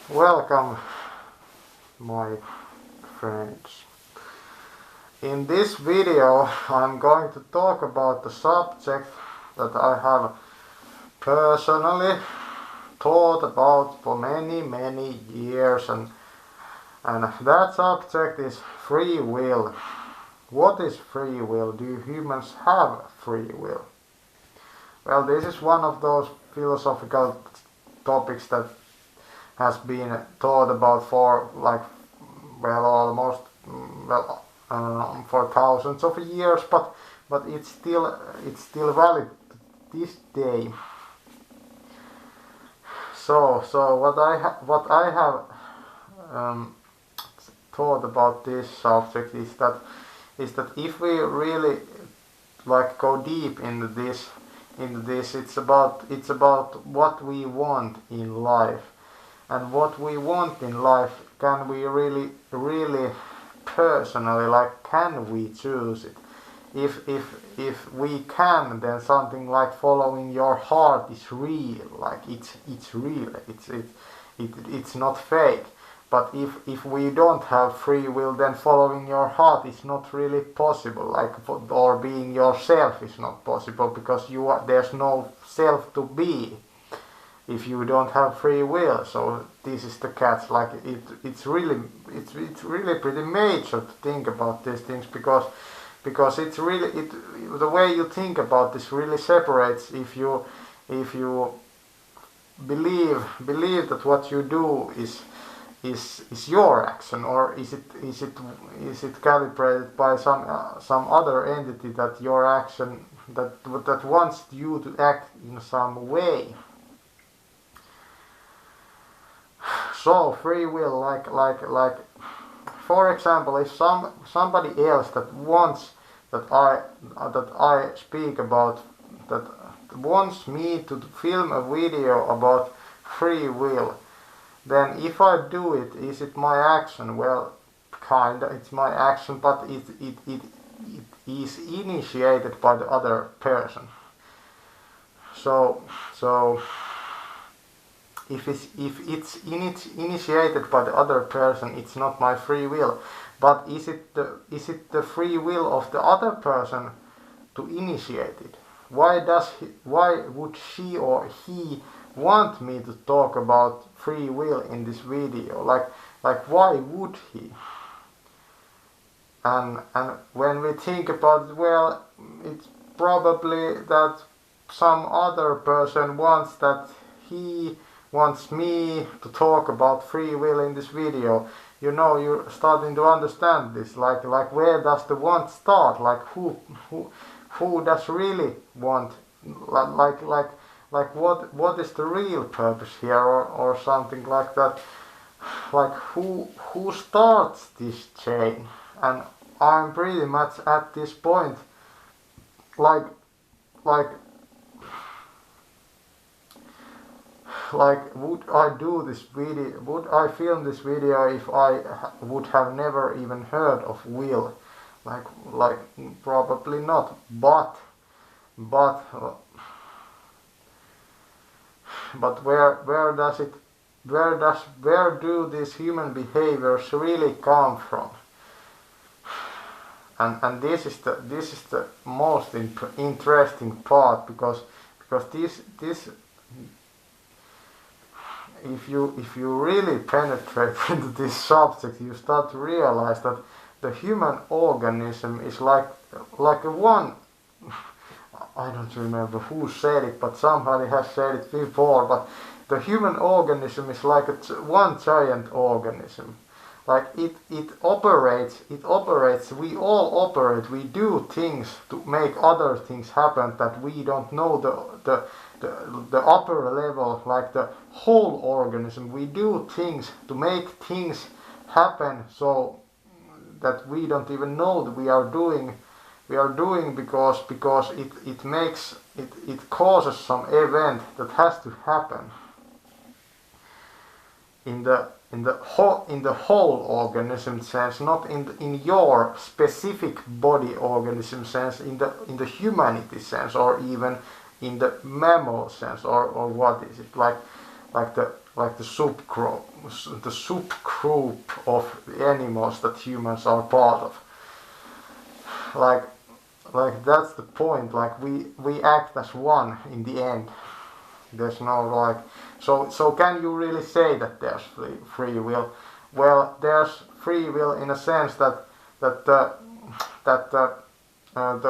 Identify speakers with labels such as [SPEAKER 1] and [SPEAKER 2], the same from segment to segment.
[SPEAKER 1] Welcome, my friends. In this video, I'm going to talk about the subject that I have personally thought about for many years, and that subject is free will. What is free will? Do humans have free will? Well, this is one of those philosophical topics that has been thought about for almost for thousands of years, but it's still valid to this day. So what I have thought about this subject is that if we really go deep into this, it's about what we want in life. And what we want in life, can we really personally, can we choose it? If we can, then something like following your heart is real, it's real, it's not fake. But if we don't have free will, then following your heart is not really possible, or being yourself is not possible, because there's no self to be if you don't have free will. So this is the catch. It's really pretty major to think about these things, because it's really the way you think about this really separates if you believe that what you do is your action, or is it calibrated by some other entity that your action that wants you to act in some way. So free will, for example, if somebody else that wants that I speak about, that wants me to film a video about free will, then if I do it, is it my action? Well, kinda, it's my action, but it is initiated by the other person. So if it's initiated by the other person, it's not my free will. But is it the free will of the other person to initiate it? Why would she or he want me to talk about free will in this video? Why would he? And when we think about it, well, it's probably that some other person wants me to talk about free will in this video. You're starting to understand this. Where does the want start? Who does really want? What is the real purpose here, or something like that? Who starts this chain? And I'm pretty much at this point, would I do this video? Would I film this video if I would have never even heard of will? Probably not. But where do these human behaviors really come from? And this is the most interesting part, because this if you really penetrate into this subject, you start to realize that the human organism is like a one. I don't remember who said it, but somebody has said it before. But the human organism is like one giant organism. It operates. We all operate. We do things to make other things happen that we don't know the upper level, like the whole organism. We do things to make things happen, so that we don't even know that we are doing because it causes some event that has to happen in the whole organism sense, not in your specific body organism sense, in the humanity sense, or even in the mammal sense, or what is it, like the like the subgroup of the animals that humans are part of. Like that's the point. Like we act as one in the end. There's no like so can you really say that there's free will? Well, there's free will in a sense that the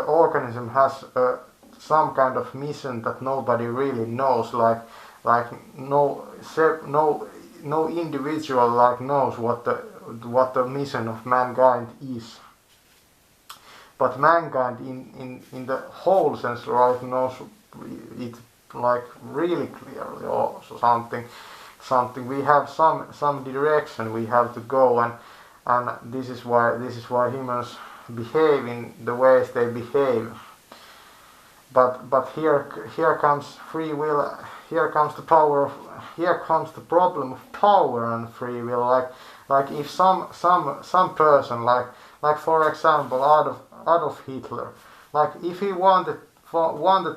[SPEAKER 1] organism has some kind of mission that nobody really knows. Like no individual like knows what the mission of mankind is. But mankind in the whole sense right knows it like really clearly, or something we have some direction we have to go, and this is why humans behave in the ways they behave. But here comes free will. Here comes the problem of power and free will. Like if some person like for example Adolf Hitler, like if he wanted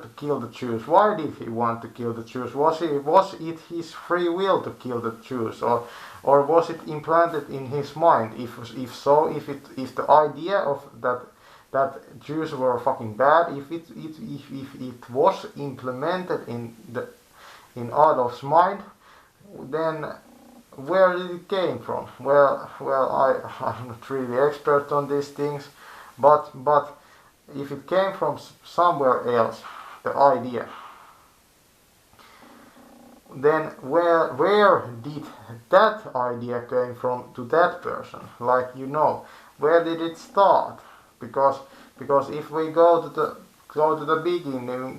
[SPEAKER 1] to kill the Jews, why did he want to kill the Jews? Was it his free will to kill the Jews, or was it implanted in his mind? If so, if the idea of that Jews were fucking bad, if it was implemented in Adolf's mind, then where did it came from? Well, I'm not really expert on these things, but if it came from somewhere else, the idea, then where did that idea came from to that person? Like, where did it start? Because if we go to the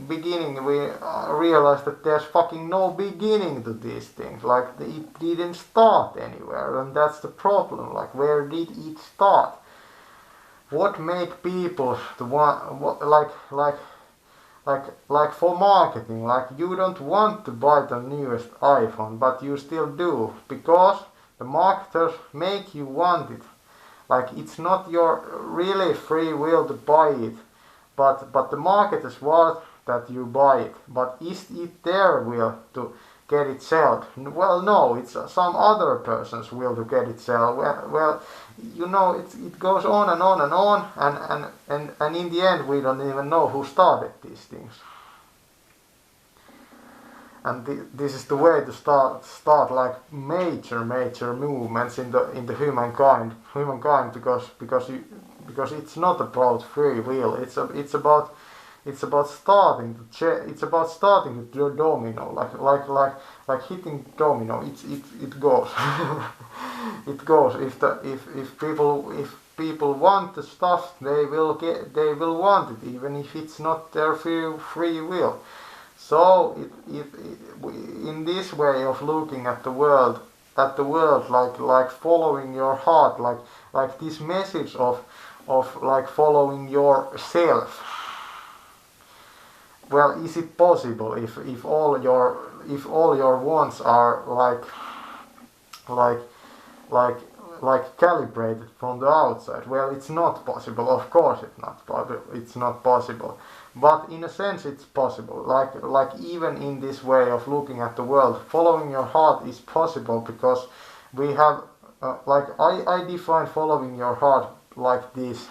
[SPEAKER 1] beginning, we realize that there's fucking no beginning to these things. Like, it didn't start anywhere, and that's the problem. Like, where did it start? What made people to want, like for marketing, like you don't want to buy the newest iPhone, but you still do, because the marketers make you want it. Like, it's not your really free will to buy it, but the marketers want that you buy it. But is it their will to get it sold? Well, no, it's some other person's will to get it sold. Well, it goes on and on and on, and in the end we don't even know who started these things. And this is the way to start like major movements in the humankind, because it's not about free will. It's about starting to do domino, like hitting domino. It goes. It goes. If people want the stuff, they will want it, even if it's not their free will. So in this way of looking at the world, like following your heart, like this message of like following yourself. Well, is it possible if all your wants are like calibrated from the outside? Well, it's not possible. Of course, it's not possible. But in a sense, it's possible. Like even in this way of looking at the world, following your heart is possible, because we have I define following your heart like this.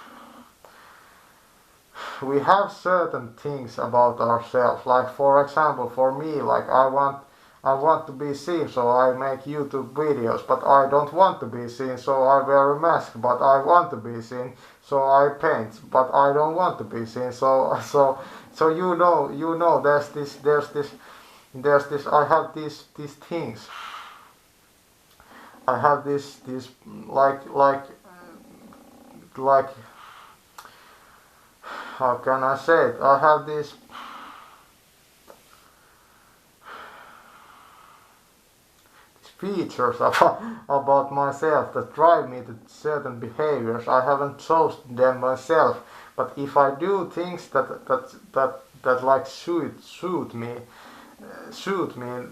[SPEAKER 1] We have certain things about ourselves. Like, for example, for me, like I want to be seen, so I make YouTube videos, but I don't want to be seen, so I wear a mask. But I want to be seen, so I paint, but I don't want to be seen. So there's this. I have these things. I have this like how can I say it? I have these features about myself that drive me to certain behaviors. I haven't chosen them myself, but if I do things that like suit me,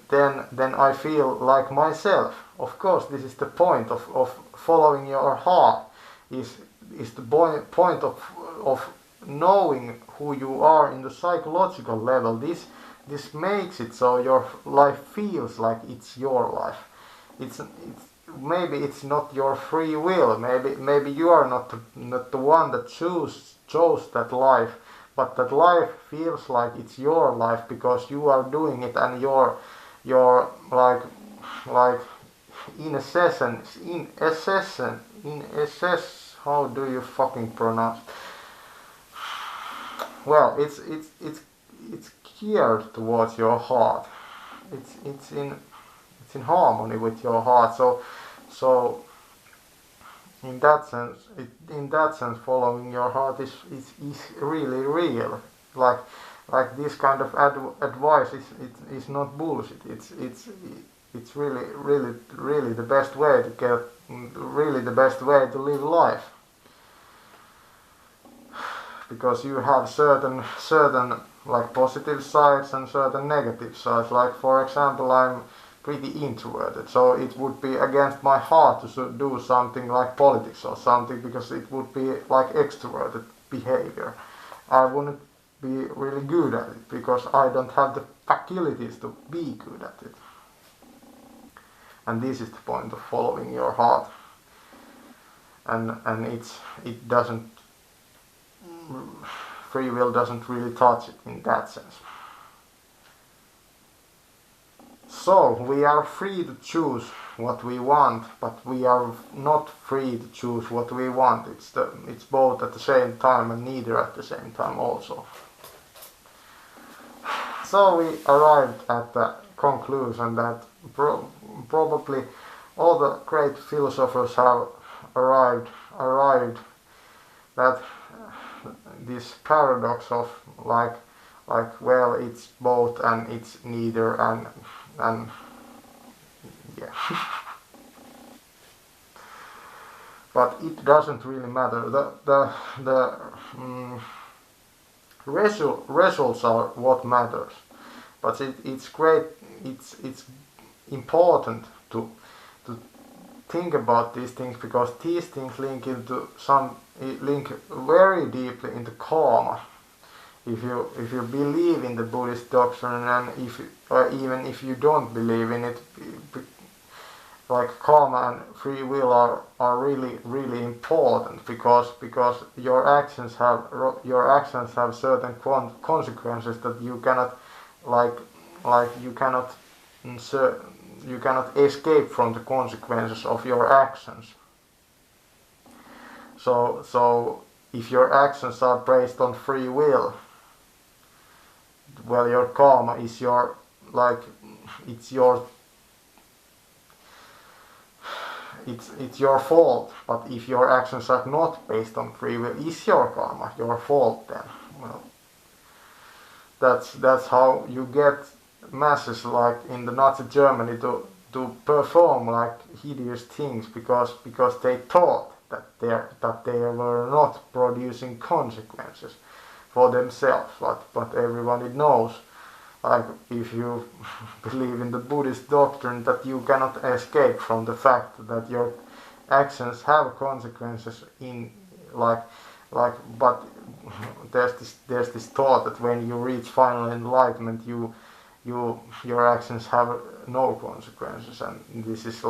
[SPEAKER 1] then I feel like myself. Of course, this is the point of following your heart. Is the point of knowing who you are in the psychological level. This this makes it so your life feels like it's your life. It's maybe it's not your free will. Maybe you are not the one that chose that life, but that life feels like it's your life because you are doing it, and you're like in essence, how do you fucking pronounce? Well, it's geared towards your heart. It's in harmony with your heart. So in that sense, following your heart is really real. Like this kind of advice is not bullshit. It's really the best way to get, really the best way to live life, because you have certain like positive sides and certain negative sides. Like for example, I'm pretty introverted, so it would be against my heart to do something like politics or something, because it would be like extroverted behavior. I wouldn't be really good at it because I don't have the faculties to be good at it. And this is the point of following your heart. And it doesn't, free will doesn't really touch it in that sense. So we are free to choose what we want, but we are not free to choose what we want. It's both at the same time and neither at the same time also. So we arrived at the conclusion that probably all the great philosophers have arrived that this paradox of like well, it's both and it's neither, and yeah. But it doesn't really matter. The results are what matters. But it's great. It's important to think about these things, because these things link very deeply into karma. If you believe in the Buddhist doctrine, and even if you don't believe in it, like karma and free will are really important, because your actions have certain consequences that you cannot you cannot escape from the consequences of your actions. So if your actions are based on free will, well, your karma is it's your fault. But if your actions are not based on free will, is your karma your fault then? Well, that's how you get masses like in the Nazi Germany to perform like hideous things, because they thought that they were not producing consequences for themselves. But everybody knows, like if you believe in the Buddhist doctrine, that you cannot escape from the fact that your actions have consequences in but there's this thought that when you reach final enlightenment, your actions have no consequences, and this is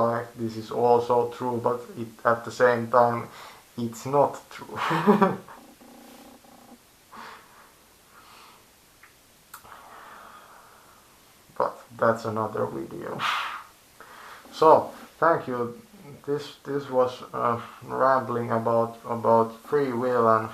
[SPEAKER 1] also true, but at the same time it's not true. But that's another video. So thank you. This was rambling about free will